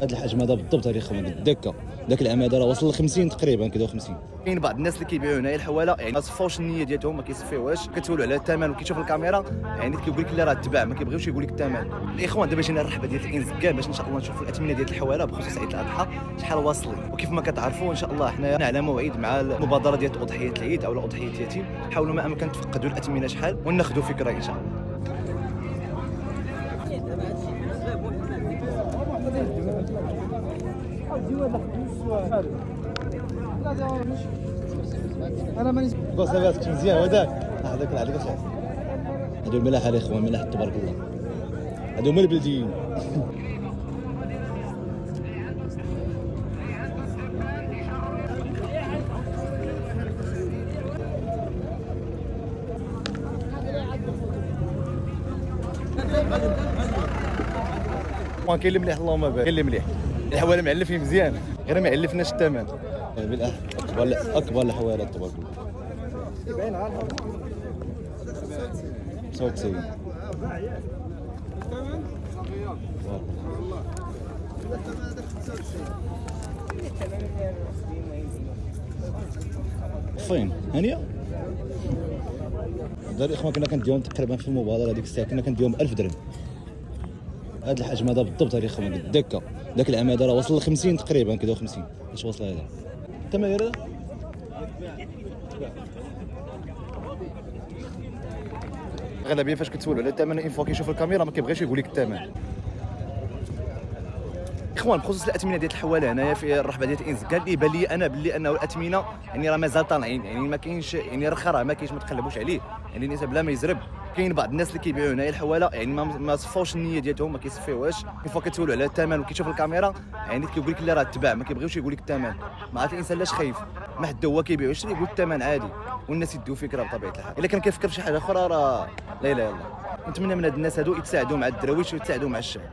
هذا الحجم هذا بالضبط هذه خويا بالدكه. ذاك العام هذا راه وصل ل 50 تقريبا كذا 50. كاين بعض الناس اللي كيبيعوا هنايا الحواله يعني ما صفاوش النيه ديالهم، ما كيصفيوهاش، كتسولوا على الثمن وكيشوف الكاميرا يعني كيقول لك لا راه تباع، ما كيبغيوش يقول لك الثمن. الاخوان دابا جينا الرحبه ديال الانزكان باش ان شاء الله نشوفوا الاثمنه ديال الحواله بخصوص عيد الاضحى شحال واصلين. وكيف ما كتعرفوا ان شاء الله حنا على موعد مع المبادره ديال اضحيه العيد او اضحيه اليتيم. حاولوا ما امكن تفقدوا الاثمنه شحال وناخذوا فكره ان شاء الله. انا ماني بصافاتك مزيان وداك هذاك العليك صافي. هادو الملاح الاخوان ملاح تبارك الله، هادو هما البلديين. كاين اللي مليح اللهم بارك، كاين اللي مليح الحواله معلفين مزيان غير ما علفناش الثمن. بالله اكبر الحوالات تبارك الله. 99 فين هانيه هذا الاخوان كنا كنديهم تقريبا في المبادره هذيك الساعه كنا كنديهم 1000 درهم. هذا الحجم هذا بالضبط هذه خويا بالدكه. ذاك العام هذا راه وصل ل 50 تقريبا كذا 50. اش وصل هذا الثمن هذا؟ غالبا فاش كتسولوا على الثمن اون فوا كيشوف الكاميرا ما كيبغيش يقول لك الثمن. اخوان بخصوص الاثمنه ديال الحواله هنايا في الرحبه ديال الانزكان اللي يبان لي انا باللي انه الاثمنه يعني راه مازال طالعين، يعني ما كاينش يعني رخا راه ما كاينش ما تقلبوش عليه، يعني النسب بلا ما يزرب. كاين بعض الناس اللي كيبيعوا هنايا الحواله يعني ما صفاوش النيه ديالهم، ما كيصفيوهاش، كيف كتسولوا على الثمن وكيشوف الكاميرا يعني كيقول لك لا راه تباع، ما كيبغيوش يقول لك الثمن. ما عرف الانسان لاش خايف، ما حد هو كيبيع يشري يقول الثمن عادي والناس يدوا فكره بطبيعه الحال. الا كان كيفكر في شي حاجه اخرى راه لا اله الا الله. نتمنى من هاد الناس هادو يتساعدوا مع الدراويش ويتساعدوا مع الشعب.